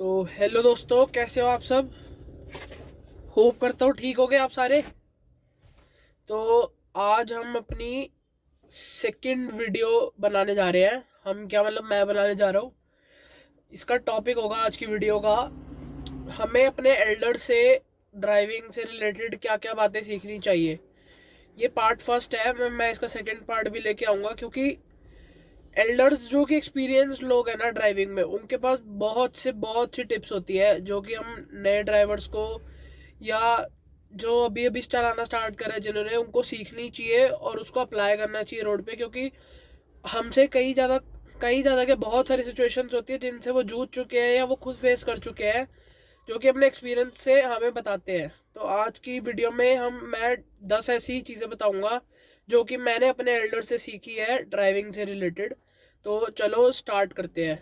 तो हेलो दोस्तों, कैसे हो आप सब। होप करता हूँ ठीक हो गए आप सारे। तो आज हम अपनी सेकंड वीडियो बनाने जा रहे हैं। हम क्या मतलब मैं बनाने जा रहा हूँ। इसका टॉपिक होगा आज की वीडियो का, हमें अपने एल्डर से ड्राइविंग से रिलेटेड क्या क्या बातें सीखनी चाहिए। ये पार्ट फर्स्ट है, मैं इसका सेकंड पार्ट भी लेके आऊँगा, क्योंकि एल्डर्स जो कि एक्सपीरियंस लोग हैं ना ड्राइविंग में, उनके पास बहुत सी टिप्स होती है जो कि हम नए ड्राइवर्स को या जो अभी अभी चलाना स्टार्ट करा है जिन्होंने, उनको सीखनी चाहिए और उसको अप्लाई करना चाहिए रोड पे। क्योंकि हमसे कई ज़्यादा के बहुत सारी सिचुएशंस होती है जिनसे वो जूझ चुके हैं या वो खुद फेस कर चुके हैं, जो कि अपने एक्सपीरियंस से हमें बताते हैं। तो आज की वीडियो में मैं 10 ऐसी चीज़ें बताऊंगा जो कि मैंने अपने एल्डर से सीखी है ड्राइविंग से रिलेटेड। तो चलो स्टार्ट करते हैं।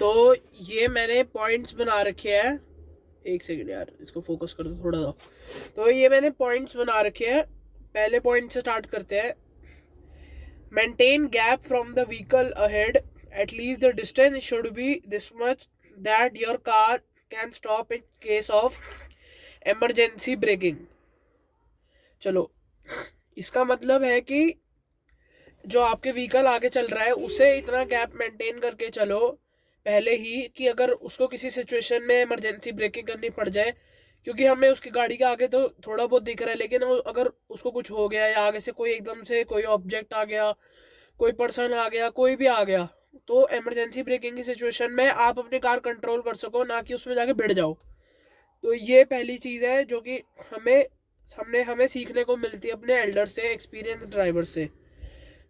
तो ये मैंने पॉइंट्स बना रखे हैं। एक सेकेंड यार, इसको फोकस कर दो थोड़ा सा। तो ये मैंने पॉइंट्स बना रखे हैं। पहले पॉइंट से स्टार्ट करते हैं। Maintain gap from the vehicle ahead, at least the distance should be this much that your car can stop in case of emergency breaking. चलो, इसका मतलब है कि जो आपके व्हीकल आगे चल रहा है उसे इतना गैप मेंटेन करके चलो पहले ही, कि अगर उसको किसी सिचुएशन में इमरजेंसी ब्रेकिंग करनी पड़ जाए। क्योंकि हमें उसकी गाड़ी के आगे तो थोड़ा बहुत दिख रहा है, लेकिन अगर उसको कुछ हो गया या आगे से कोई एकदम से कोई ऑब्जेक्ट आ गया, कोई पर्सन आ गया, कोई भी आ गया, तो इमरजेंसी ब्रेकिंग की सिचुएशन में आप अपनी कार कंट्रोल कर सको, ना कि उसमें जाके भिड़ जाओ। तो ये पहली चीज़ है जो कि हमें हमने हमें सीखने को मिलती है अपने एल्डर से, एक्सपीरियंस ड्राइवर से।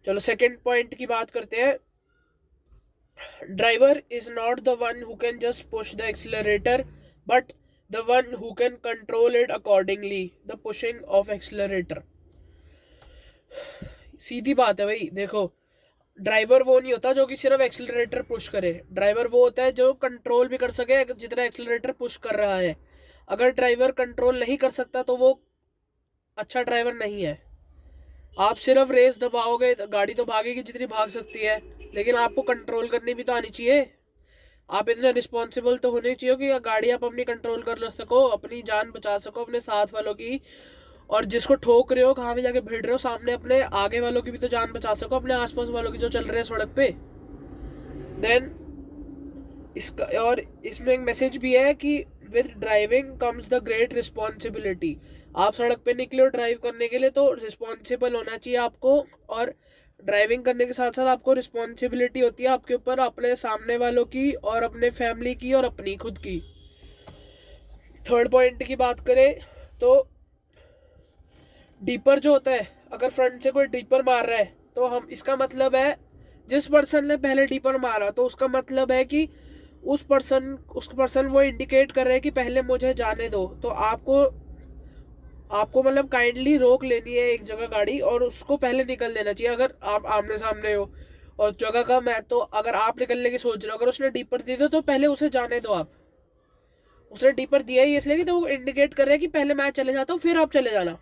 चलो सेकंड पॉइंट की बात करते हैं। Driver is not the one who can just push the accelerator, but the one who can control it accordingly, the pushing of accelerator. सीधी बात है भाई, देखो, ड्राइवर वो नहीं होता जो कि सिर्फ एक्सीलरेटर पुश करे। ड्राइवर वो होता है जो कंट्रोल भी कर सके जितना एक्सीलरेटर पुश कर रहा है। अगर ड्राइवर कंट्रोल नहीं कर सकता तो वो अच्छा ड्राइवर नहीं है। आप सिर्फ रेस दबाओगे तो गाड़ी तो भागेगी जितनी भाग सकती है, लेकिन आपको कंट्रोल करनी भी तो आनी चाहिए। आप इतने रिस्पॉन्सिबल तो होने चाहिए कि गाड़ी आप अपनी कंट्रोल कर सको, अपनी जान बचा सको, अपने साथ वालों की, और जिसको ठोक रहे हो, कहाँ भी जाके भिड़ रहे हो, सामने अपने आगे वालों की भी तो जान बचा सको, अपने आसपास वालों की जो चल रहे हैं सड़क पे। देन इसका और इसमें एक मैसेज भी है कि with driving comes the great responsibility. आप सड़क पे निकले हो ड्राइव करने के लिए तो रिस्पॉन्सिबल होना चाहिए आपको। और ड्राइविंग करने के साथ साथ आपको रिस्पॉन्सिबिलिटी होती है आपके ऊपर, अपने सामने वालों की और अपने फैमिली की और अपनी खुद की। थर्ड पॉइंट की बात करें तो डीपर जो होता है, अगर फ्रंट से कोई डीपर मार रहा है तो हम इसका मतलब है, जिस पर्सन ने पहले डीपर मारा तो उसका मतलब है कि उस पर्सन वो इंडिकेट कर रहे हैं कि पहले मुझे जाने दो। तो आपको आपको मतलब काइंडली रोक लेनी है एक जगह गाड़ी और उसको पहले निकल देना चाहिए, अगर आप आमने सामने हो और जगह कम है। तो अगर आप निकलने की सोच रहे हो, अगर उसने डीपर दे दो तो पहले उसे जाने दो आप। उसने डीपर दिया ही इसलिए कि तो वो इंडिकेट कर रहा है कि पहले मैं चले जाता हूँ फिर आप चले जाना।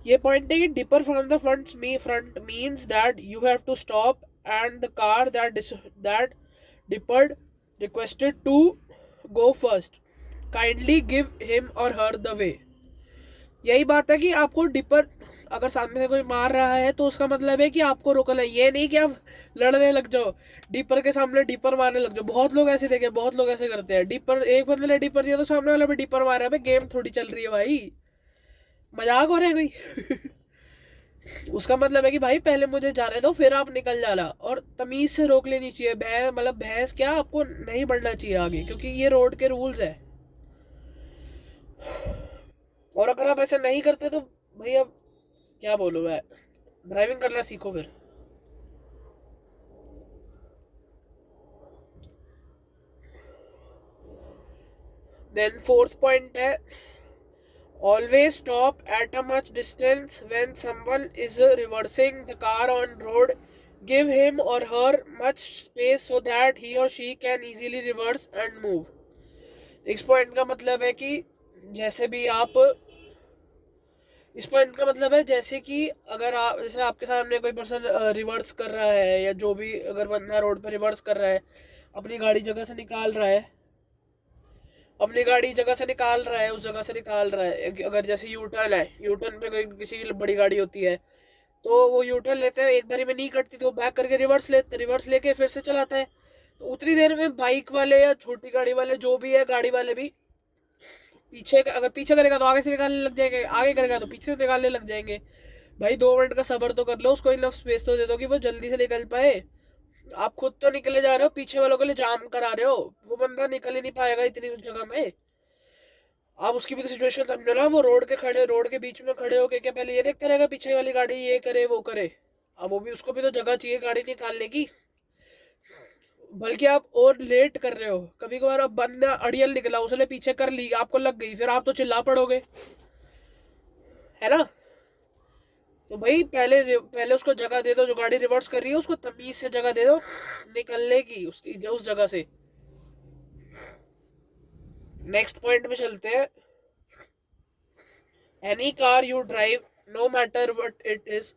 ये पॉइंट है कि dipper from the front means that you have to stop and the car that dippered requested to go first, kindly give him or her the way. यही बात है कि आपको डिपर, अगर सामने से कोई मार रहा है तो उसका मतलब है कि आपको रोकना है, ये नहीं कि आप लड़ने लग जाओ, डिपर के सामने डिपर मारने लग जाओ। बहुत लोग ऐसे देखे, बहुत लोग ऐसे करते हैं। डिपर एक बंदे ने डिपर दिया तो सामने वाला भी डिपर मार रहा है, गेम थोड़ी चल रही है भाई, मजाक हो रहा है कोई। उसका मतलब है कि भाई पहले मुझे जाने दो फिर आप निकल जाना, और तमीज से रोक लेनी चाहिए। भैंस मतलब भैंस क्या, आपको नहीं बढ़ना चाहिए आगे, क्योंकि ये रोड के रूल्स है। और अगर आप ऐसा नहीं करते तो भाई अब क्या बोलूं मैं, ड्राइविंग करना सीखो फिर। देन फोर्थ पॉइंट है, always stop at a much distance when someone is reversing the car on road. Give him or her much space so that he or she can easily reverse and move. इस point का मतलब है कि जैसे भी आप इस point का मतलब है जैसे कि अगर आप, जैसे आपके सामने कोई पर्सन रिवर्स कर रहा है या जो भी, अगर बंदा रोड पर रिवर्स कर रहा है, अपनी गाड़ी जगह से निकाल रहा है, अपनी गाड़ी जगह से निकाल रहा है, उस जगह से निकाल रहा है। अगर जैसे यू टर्न है, यू टर्न पे कोई किसी की बड़ी गाड़ी होती है तो वो यू टर्न लेते हैं, एक बारी में नहीं कटती तो बैक करके रिवर्स लेके फिर से चलाता है। तो उतनी देर में बाइक वाले या छोटी गाड़ी वाले जो भी है, गाड़ी वाले भी पीछे, अगर पीछे करेगा तो आगे से निकालने लग जाएंगे, आगे करेगा तो पीछे से निकालने लग जाएंगे। भाई 2 मिनट का सब्र तो कर लो, उसको इनफ स्पेस तो दे दो कि वो जल्दी से निकल पाए। आप खुद तो निकले जा रहे हो, पीछे वालों के लिए जाम करा रहे हो, वो बंदा निकल ही नहीं पाएगा इतनी जगह में। आप उसकी भी तो सिचुएशन समझो ना, वो रोड के बीच में खड़े होके क्या पहले ये देखते रहेगा पीछे वाली गाड़ी ये करे वो करे? अब वो भी, उसको भी तो जगह चाहिए गाड़ी निकालने की। बल्कि आप और लेट कर रहे हो, कभी कभार अब बंदा अड़ियल निकला, उसने पीछे कर ली, आपको लग गई, फिर आप तो चिल्ला पड़ोगे, है ना? तो भाई पहले पहले उसको जगह दे दो, जो गाड़ी रिवर्स कर रही है उसको तमीज से जगह दे दो निकलने की उसकी उस जगह से। नेक्स्ट पॉइंट में चलते हैं। Any car you drive, no matter what it is,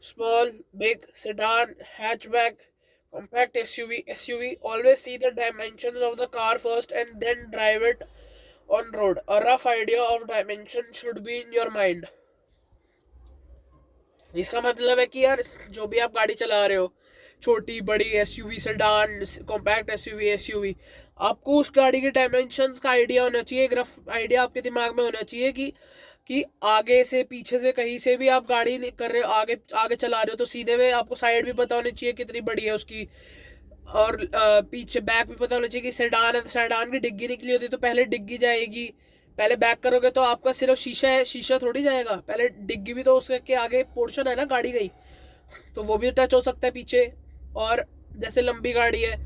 small, big, sedan, hatchback, compact SUV, always see the dimensions of the car first and then drive it on road. A rough idea of dimension should be in your mind. इसका मतलब है कि यार जो भी आप गाड़ी चला रहे हो, छोटी बड़ी SUV, सेडान, कॉम्पैक्ट SUV, आपको उस गाड़ी के डायमेंशंस का आइडिया होना चाहिए, एक रफ आइडिया आपके दिमाग में होना चाहिए कि आगे से पीछे से कहीं से भी आप गाड़ी कर रहे हो, आगे चला रहे हो तो सीधे में आपको साइड भी पता होनी चाहिए कितनी बड़ी है उसकी, और पीछे बैक भी पता होना चाहिए कि सेडान है तो सेडान की डिग्गी निकली होती है तो पहले डिग्गी जाएगी, पहले बैक करोगे तो आपका सिर्फ शीशा है, शीशा थोड़ी जाएगा, पहले डिग्गी भी तो उसके आगे पोर्शन है ना गाड़ी गई, तो वो भी टच हो सकता है पीछे। और जैसे लंबी गाड़ी है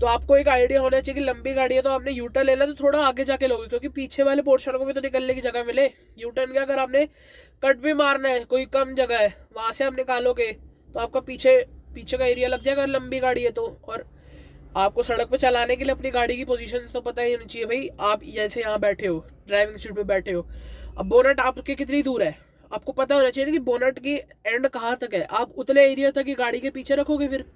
तो आपको एक आइडिया होना चाहिए कि लंबी गाड़ी है तो आपने यूटर्न लेना तो थोड़ा आगे जाके लोगे, क्योंकि पीछे वाले पोर्शन को भी तो निकलने की जगह मिले। यूटर्न का अगर आपने कट भी मारना है, कोई कम जगह है वहां से आप निकालोगे तो आपका पीछे का एरिया लग जाएगा लंबी गाड़ी है तो। और आपको सड़क पे चलाने के लिए अपनी गाड़ी की पोजीशन तो पता ही होनी चाहिए भाई। आप जैसे यहाँ बैठे हो, ड्राइविंग सीट पे बैठे हो, अब बोनट आपके कितनी दूर है आपको पता होना चाहिए कि बोनट की एंड कहाँ तक है, आप उतने एरिया तक ही गाड़ी के पीछे रखोगे, फिर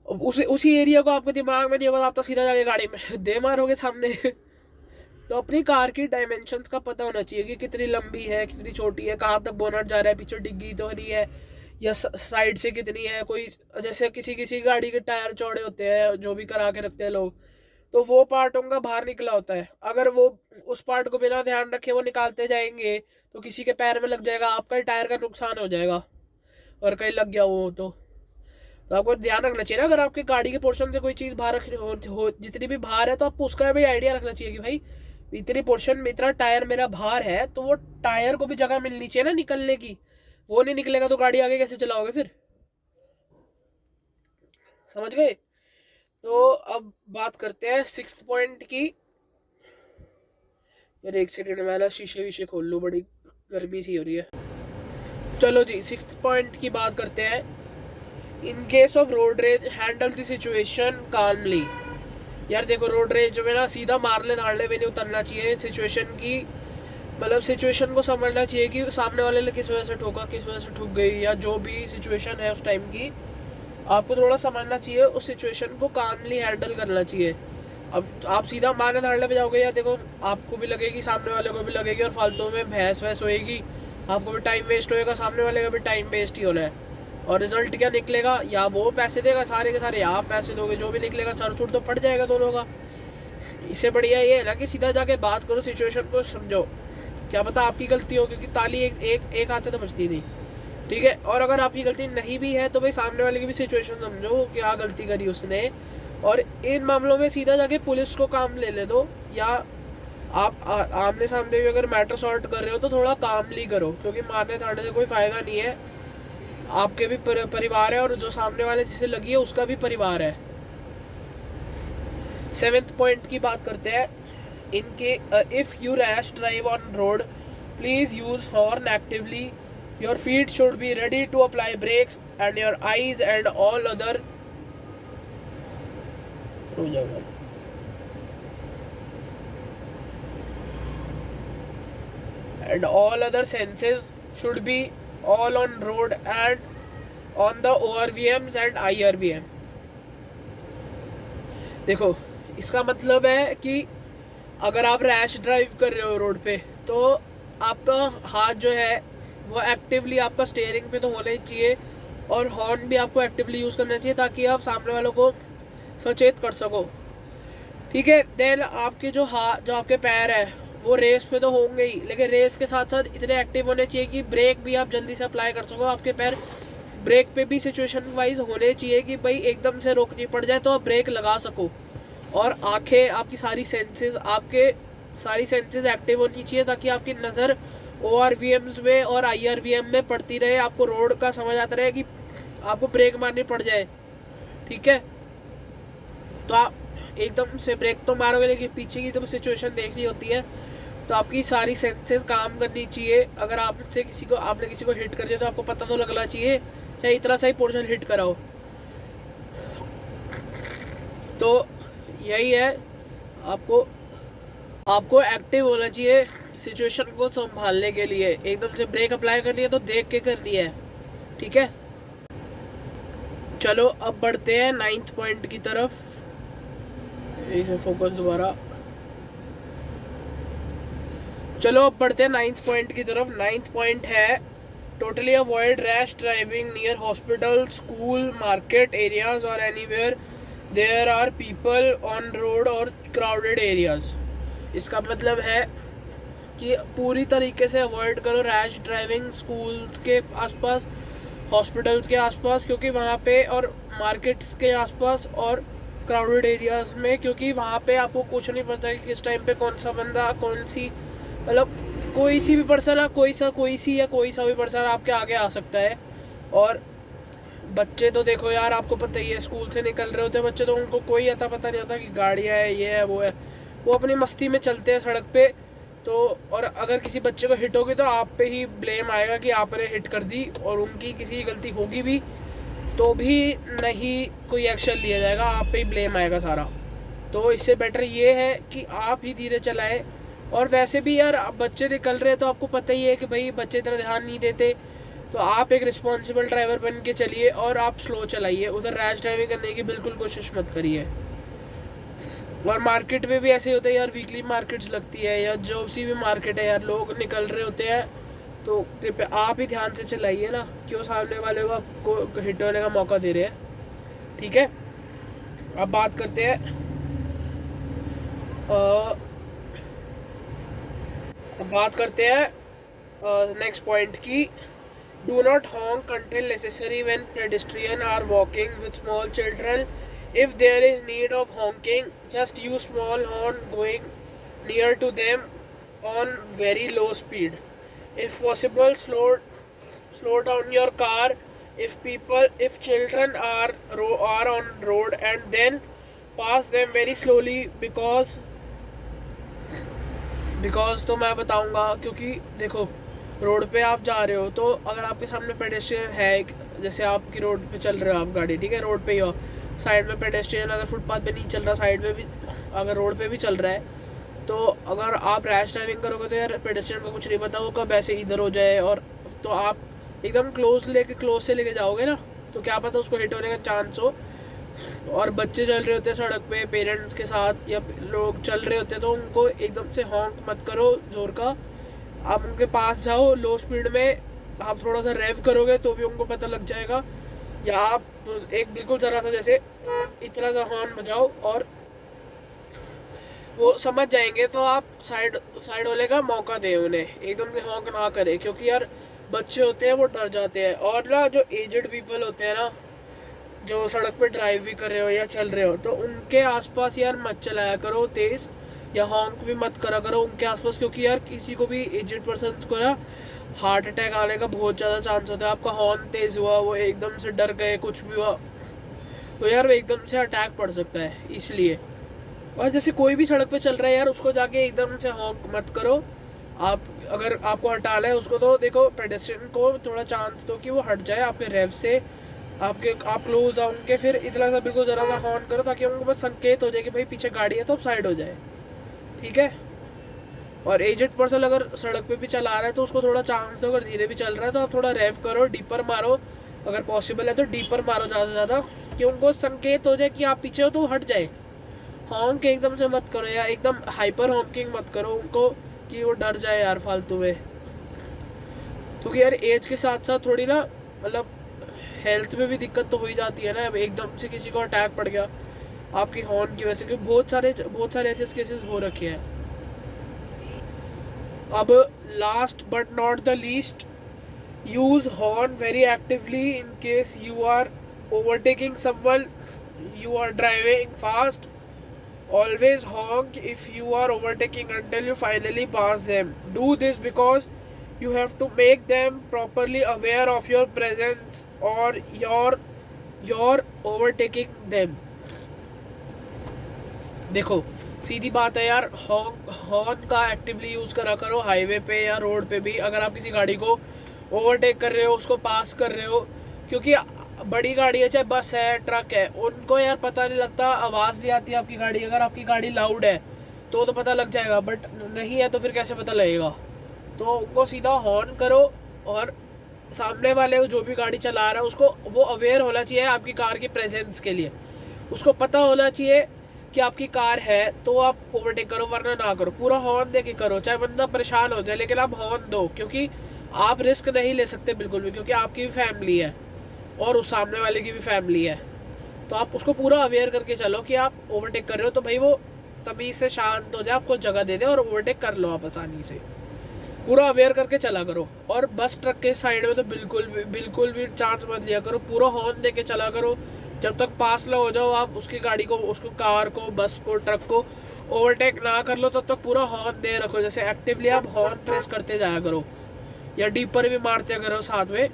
उसी एरिया को आपके दिमाग में नहीं होगा, आप तो सीधा जाके गाड़ी में दे मारोगे सामने। तो अपनी कार की डायमेंशंस का पता होना चाहिए कि कितनी लंबी है, कितनी छोटी है, कहाँ तक बोनट जा रहा है, पीछे डिग्गी तो नहीं है, या साइड से कितनी है। कोई जैसे किसी गाड़ी के टायर चौड़े होते हैं जो भी करा के रखते हैं लोग, तो वो पार्ट उनका बाहर निकला होता है, अगर वो उस पार्ट को बिना ध्यान रखे वो निकालते जाएंगे तो किसी के पैर में लग जाएगा, आपका टायर का नुकसान हो जाएगा, और कहीं लग गया वो तो आपको ध्यान रखना चाहिए ना। अगर आपकी गाड़ी के पोर्शन से कोई चीज़ बाहर हो जितनी भी बाहर है तो आपको उसका भी आइडिया रखना चाहिए कि भाई इतनी पोर्शन में इतना टायर मेरा बाहर है, तो वो टायर को भी जगह मिलनी चाहिए ना निकलने की। वो नहीं निकलेगा तो गाड़ी आगे कैसे चलाओगे फिर? समझ गए? तो अब बात करते हैं 6th पॉइंट की। यार एक सेकंड में ना शीशे वीशे खोल लूँ, बड़ी गर्मी सी हो रही है। चलो जी 6th पॉइंट की बात करते हैं। In case of road rage handle the situation calmly. यार देखो रोड रेज में ना सीधा मारने धाड़ने में नहीं उतरना चाहिए, सिचुएशन की मतलब सिचुएशन को समझना चाहिए कि सामने वाले ने किस वजह से ठोका, किस वजह से ठुक गई, या जो भी सिचुएशन है उस टाइम की आपको थोड़ा समझना चाहिए, उस सिचुएशन को कामली हैंडल करना चाहिए। अब आप सीधा मारने धाड़ने पे जाओगे यार देखो आपको भी लगेगी, सामने वाले को भी लगेगी, और फालतू में भैंस वैस होएगी, आपको भी टाइम वेस्ट होएगा, सामने वाले का भी टाइम वेस्ट ही होना है। और रिजल्ट क्या निकलेगा? या वो पैसे देगा सारे के सारे, या आप पैसे दोगे, जो भी निकलेगा सर सुर तो पड़ जाएगा दोनों का। इससे बढ़िया ये है ना कि सीधा जाके बात करो, सिचुएशन को समझो, क्या पता आपकी गलती हो, क्योंकि ताली एक हाथ से तो बचती नहीं, ठीक है। और अगर आपकी गलती नहीं भी है तो भाई सामने वाले की भी सिचुएशन समझो, क्या गलती करी उसने, और इन मामलों में सीधा जाके पुलिस को काम ले दो, या आप आमने सामने भी अगर मैटर सॉर्ट कर रहे हो तो थोड़ा कामली करो, क्योंकि मारने धाड़ने से कोई फायदा नहीं है। आपके भी परिवार है, और जो सामने वाले जिसे लगी है उसका भी परिवार है। 7th पॉइंट की बात करते हैं। इनके if you rash drive on road please use horn actively, your feet should be ready to apply brakes and your eyes and all other senses should be all on road and on the ORVMs and IRVM. देखो, इसका मतलब है कि अगर आप rash drive कर रहे हो रोड पे, तो आपका हाथ जो है वो एक्टिवली आपका स्टीयरिंग पे तो होना ही चाहिए, और हॉर्न भी आपको एक्टिवली यूज़ करना चाहिए ताकि आप सामने वालों को सचेत कर सको। ठीक है। देन आपके जो आपके पैर है वो रेस पे तो होंगे ही, लेकिन रेस के साथ साथ इतने एक्टिव होने चाहिए कि ब्रेक भी आप जल्दी से अप्लाई कर सको। आपके पैर ब्रेक पे भी सिचुएशन वाइज होने चाहिए कि भाई एकदम से रोकनी पड़ जाए तो आप ब्रेक लगा सको। और आंखें, आपकी सारी सेंसेस एक्टिव होनी चाहिए ताकि आपकी नज़र ORVMs में और IRVM में पड़ती रहे, आपको रोड का समझ आता रहे कि आपको ब्रेक मारनी पड़ जाए। ठीक है। तो आप एकदम से ब्रेक तो मारोगे, लेकिन पीछे की तो सिचुएशन देखनी होती है, तो आपकी सारी सेंसेस काम करनी चाहिए। अगर आपने किसी को हिट कर दिया तो आपको पता तो लगना चाहिए, चाहे इतना सा ही पोर्शन हिट करा हो। तो यही है, आपको एक्टिव होना चाहिए सिचुएशन को संभालने के लिए। एकदम से ब्रेक अप्लाई करनी है तो देख के करनी है। ठीक है। चलो अब बढ़ते हैं 9th पॉइंट की तरफ। फोकस दोबारा। चलो अब बढ़ते हैं 9th पॉइंट की तरफ। 9th पॉइंट है totally avoid rash driving near hospital, school, market areas और anywhere there are people on road और क्राउडेड एरियाज। इसका मतलब है कि पूरी तरीके से अवॉइड करो रैश ड्राइविंग स्कूल्स के आसपास, हॉस्पिटल्स के आसपास, क्योंकि वहाँ पे, और मार्केट्स के आसपास और क्राउडेड एरियाज में, क्योंकि वहाँ पे आपको कुछ नहीं पता कि किस टाइम पे कौन सा बंदा, कौन सी, मतलब कोई सी भी पर्सन, कोई सा भी पर्सन आपके आगे आ सकता है। और बच्चे तो देखो यार, आपको पता ही है, स्कूल से निकल रहे होते हैं बच्चे, तो उनको कोई अता पता नहीं होता कि गाड़ियाँ है, ये है, वो है, वो अपनी मस्ती में चलते हैं सड़क पे। तो और अगर किसी बच्चे को हिट होगी तो आप पे ही ब्लेम आएगा कि आपने हिट कर दी, और उनकी किसी की गलती होगी भी तो भी नहीं कोई एक्शन लिया जाएगा, आप पे ही ब्लेम आएगा सारा। तो इससे बेटर ये है कि आप ही धीरे चलाएं। और वैसे भी यार, बच्चे निकल रहे हैं तो आपको पता ही है कि भाई बच्चे इतना ध्यान नहीं देते, तो आप एक रिस्पॉन्सिबल ड्राइवर बन के चलिए और आप स्लो चलाइए, उधर रैश ड्राइविंग करने की बिल्कुल कोशिश मत करिए। और मार्केट में भी ऐसे होता है यार, वीकली मार्केट्स लगती है या जो सी भी मार्केट है यार, लोग निकल रहे होते हैं, तो कृपया आप ही ध्यान से चलाइए ना, क्यों सामने वाले को हिट होने का मौका दे रहे हैं। ठीक है। अब बात करते हैं नेक्स्ट पॉइंट की। Do not हॉन्क until necessary when pedestrians are walking with small children. If there is need of honking, just use small horn going near to them on very low speed. If possible, slow down your car. If children are on road, and then pass them very slowly, because तो मैं बताऊंगा, क्योंकि देखो, road पे आप जा रहे हो तो अगर आपके सामने पेडेस्ट्रियन है, जैसे आपकी रोड पे चल रहे हो आप गाड़ी, ठीक है, रोड पे ही हो, साइड में पेडेस्ट्रियन अगर फुटपाथ पे नहीं चल रहा, साइड में भी अगर रोड पे भी चल रहा है, तो अगर आप रैश ड्राइविंग करोगे तो यार पेडेस्ट्रियन को कुछ नहीं पता वो कब ऐसे इधर हो जाए, और तो आप एकदम क्लोज से लेके जाओगे ना, तो क्या पता उसको हिट होने का चांस हो। और बच्चे चल रहे होते हैं सड़क पे पेरेंट्स के साथ, या लोग चल रहे होते हैं, तो उनको एकदम से हॉन्क मत करो जोर का। आप उनके पास जाओ लो स्पीड में, आप थोड़ा सा रेव करोगे तो भी उनको पता लग जाएगा, या आप एक बिल्कुल ज़रा सा जैसे इतना सा हॉर्न बजाओ और वो समझ जाएंगे, तो आप साइड होने का मौका दें उन्हें, एकदम से हॉन्क ना करें, क्योंकि यार बच्चे होते हैं वो डर जाते हैं। और ना जो एजड पीपल होते हैं ना, जो सड़क पे ड्राइव भी कर रहे हो या चल रहे हो, तो उनके आसपास यार मत चलाया करो तेज़, या हॉन्क भी मत करा करो उनके आसपास, क्योंकि यार किसी को भी एजेड पर्सन को ना हार्ट अटैक आने का बहुत ज़्यादा चांस होता है। आपका हॉर्न तेज़ हुआ, वो एकदम से डर गए, कुछ भी हुआ, तो यार एकदम से अटैक पड़ सकता है, इसलिए। और जैसे कोई भी सड़क पे चल रहा है यार, उसको जाके एकदम से हॉन्क मत करो। आप अगर आपको हटाना है उसको, तो देखो पेडेस्ट्रियन को थोड़ा चांस दो कि वो हट जाए आपके रेव से, आप क्लोज आओ उनके, फिर इतना सा बिल्कुल ज़रा सा हॉर्न करो ताकि उनको बस संकेत हो जाए कि भाई पीछे गाड़ी है, तो अब साइड हो जाए। ठीक है। और एजेड पर्सन अगर सड़क पे भी चला रहा है तो उसको थोड़ा चांस दो, अगर धीरे भी चल रहा है तो आप थोड़ा रेव करो, डीपर मारो, अगर पॉसिबल है तो डीपर मारो ज़्यादा से ज़्यादा, कि उनको संकेत हो जाए कि आप पीछे हो तो हट जाए। हॉन्क एकदम से मत करो यार, एकदम हाइपर हॉन्किंग मत करो उनको कि वो डर जाए यार फालतू में, क्योंकि यार एज के साथ साथ थोड़ी ना मतलब हेल्थ में भी दिक्कत तो हो ही जाती है ना। अब एकदम से किसी को अटैक पड़ गया आपकी हॉर्न की वजह से, क्योंकि बहुत सारे ऐसे केसेस हो रखे हैं। अब last but not the least, use horn very actively in case you are overtaking someone, you are driving fast. Always honk if you are overtaking until you finally pass them. Do this because you have to make them properly aware of your presence or your overtaking them. देखो सीधी बात है यार, horn का actively use करा करो highway पे या road पे भी, अगर आप किसी गाड़ी को ओवरटेक कर रहे हो, उसको पास कर रहे हो, क्योंकि बड़ी गाड़ी है चाहे बस है ट्रक है, उनको यार पता नहीं लगता, आवाज़ नहीं आती आपकी गाड़ी, अगर आपकी गाड़ी लाउड है तो पता लग जाएगा, बट नहीं है तो फिर कैसे पता लगेगा। तो उनको सीधा हॉर्न करो, और सामने वाले जो भी गाड़ी चला रहा है उसको वो अवेयर होना चाहिए आपकी कार की प्रेजेंस के लिए, उसको पता होना चाहिए कि आपकी कार है, तो आप ओवरटेक करो, वरना ना करो। पूरा हॉर्न दे के करो, चाहे बंदा परेशान हो जाए, लेकिन आप हॉर्न दो, क्योंकि आप रिस्क नहीं ले सकते बिल्कुल भी, क्योंकि आपकी भी फैमिली है और उस सामने वाले की भी फैमिली है। तो आप उसको पूरा अवेयर करके चलो कि आप ओवरटेक कर रहे हो, तो भाई वो तमीज़ से शांत हो जाए, आपको जगह दे दे और ओवरटेक कर लो आप आसानी से। पूरा अवेयर करके चला करो। और बस ट्रक के साइड में तो बिल्कुल भी चांस मत लिया करो, पूरा हॉर्न दे के चला करो। जब तक पास ना हो जाओ आप उसकी गाड़ी को, उसको कार को, बस को, ट्रक को ओवरटेक ना कर लो, तब तक पूरा हॉर्न दे रखो। जैसे एक्टिवली आप हॉर्न प्रेस करते जाया करो या डीपर भी मारते करो साथ में।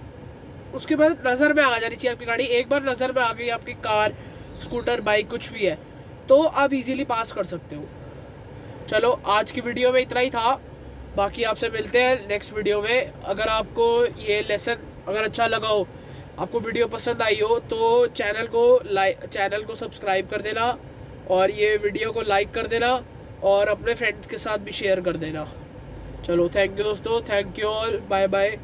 उसके बाद नज़र में आ जानी चाहिए आपकी गाड़ी, एक बार नज़र में आ गई आपकी कार, स्कूटर, बाइक कुछ भी है, तो आप इजीली पास कर सकते हो। चलो आज की वीडियो में इतना ही था, बाकी आपसे मिलते हैं नेक्स्ट वीडियो में। अगर आपको ये लेसन अगर अच्छा लगा हो, आपको वीडियो पसंद आई हो, तो चैनल को सब्सक्राइब कर देना और ये वीडियो को लाइक कर देना और अपने फ्रेंड्स के साथ भी शेयर कर देना। चलो थैंक यू दोस्तों, thank you all, bye bye.